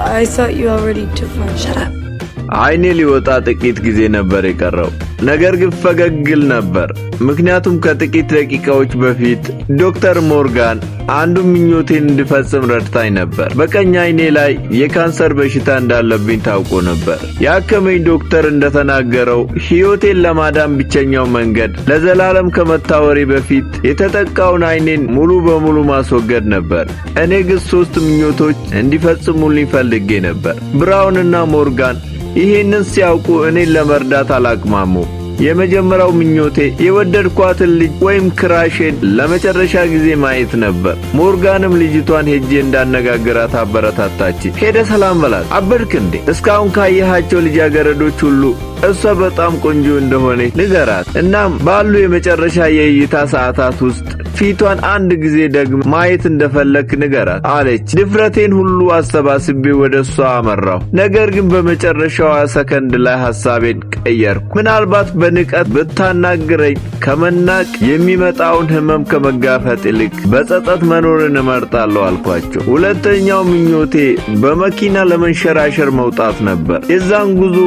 I thought you already took my... Shut up. አይኔ ሊወጣ ጥቂት ጊዜ ነበር የቀረው። ነገር ግን ፈገግል ነበር። ምክንያቱም ከጥቂት ደቂቃዎች በፊት ዶክተር ሞርጋን አንዱ ምኞቴን እንድፈጽም ረድታኝ ነበር። በቀኝ አይኔ ላይ የካንሰር በሽታ እንዳለብኝ ታውቆ ነበር። ያከመኝ ዶክተር እንደተናገረው ሕይወቴን ለማዳን ብቸኛው መንገድ ለዘላለም ከመታወሬ በፊት የተጠቃውን አይኔን ሙሉ በሙሉ ማስወገድ ነበር። እኔ ግን 3 ምኞቶች እንዲፈጽሙልኝ ፈልጌ ነበር። ብራውንና ሞርጋን ይሄንን ሲያውቁ እኔን ለመርዳት አላቅማሙ። የመጀመሪያው ምኞቴ የወደድኳትን ልጅ ወይም ክራሼን ለመጨረሻ ጊዜ ማየት ነበር። ሞርጋንም ልጅቷን ሄጄ እንዳነጋግራት አበረታታች። ሄደ ሰላም በላት። አበድክ እንዴ? እስካሁን ካየሃቸው ልጃገረዶች ሁሉ እሷ በጣም ቆንጆ እንደሆነ ንገራት። እናም ባሉ የመጨረሻ የእይታ ሰዓታት ውስጥ ፊቷን አንድ ጊዜ ደግሞ ማየት እንደፈለክ ንገራት አለች። ድፍረቴን ሁሉ አሰባስቤ ወደሷ አመራሁ። ነገር ግን በመጨረሻው ሰከንድ ላይ ሐሳቤን ቀየርኩ። ምናልባት በንቀት ብታናግረኝ ከመናቅ የሚመጣውን ህመም ከመጋፈጥ ይልቅ በጸጸት መኖርን እመርጣለሁ አልኳቸው። ሁለተኛው ምኞቴ በመኪና ለመንሸራሸር መውጣት ነበር። የዛን ጉዞ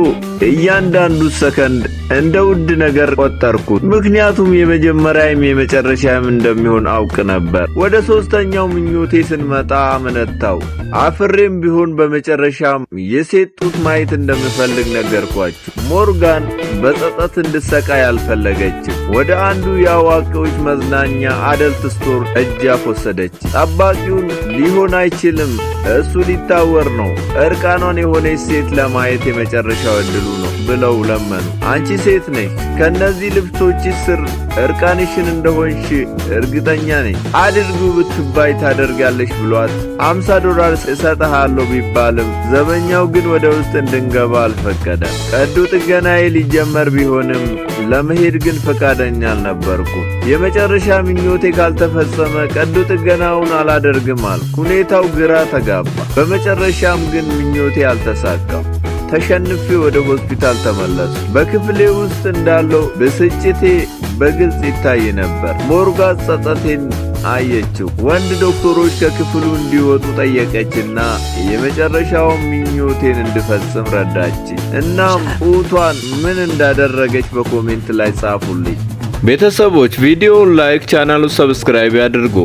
እያንዳንዱ ሰከንድ እንደ ውድ ነገር ቆጠርኩት። ምክንያቱም የመጀመሪያም የመጨረሻም እንደሚሆን አውቅ ነበር። ወደ 3ኛው ምኞቴ ስንመጣ አመነታው። አፍሬም ቢሆን በመጨረሻም የሴት ጡት ማየት እንደምፈልግ ነገርኳችሁ። ሞርጋን በጸጸት እንድሰቃይ አልፈለገችም። ወደ አንዱ የአዋቂዎች መዝናኛ አደልት ስቶር እጃፍ ወሰደች። ጠባቂውን ሊሆን አይችልም፣ እሱ ሊታወር ነው፣ እርቃኗን የሆነች ሴት ለማየት የመጨረሻው ዕድሉ ነው ብለው ለመኑ። አንቺ ሴት ነሽ፣ ከነዚህ ልብሶች ስር እርቃንሽን እንደሆንሽ እርግጠኛ ነኝ፣ አድርጉ ብትባይ ታደርጋለሽ ብሏት $50 እሰጥሃለሁ ቢባልም ዘበኛው ግን ወደ ውስጥ እንድንገባ አልፈቀደም። ቀዶ ጥገናዬ ሊጀመር ቢሆንም ለመሄድ ግን ፈቃደኛ አልነበርኩም። የመጨረሻ ምኞቴ ካልተፈጸመ ቀዶ ጥገናውን አላደርግም አልኩ። ሁኔታው ግራ ተጋባ። በመጨረሻም ግን ምኞቴ አልተሳካም። ተሸንፌ ወደ ሆስፒታል ተመለሱ። በክፍሌ ውስጥ እንዳለው ብስጭቴ በግልጽ ይታይ ነበር። ሞርጋን ጸጸቴን አየችው። ወንድ ዶክተሮች ከክፍሉ እንዲወጡ ጠየቀችና የመጨረሻው ምኞቴን እንድፈጽም ረዳች። እናም ጡቷን ምን እንዳደረገች በኮሜንት ላይ ጻፉልኝ። ቤተሰቦች ቪዲዮውን ላይክ፣ ቻናሉን ሰብስክራይብ ያድርጉ።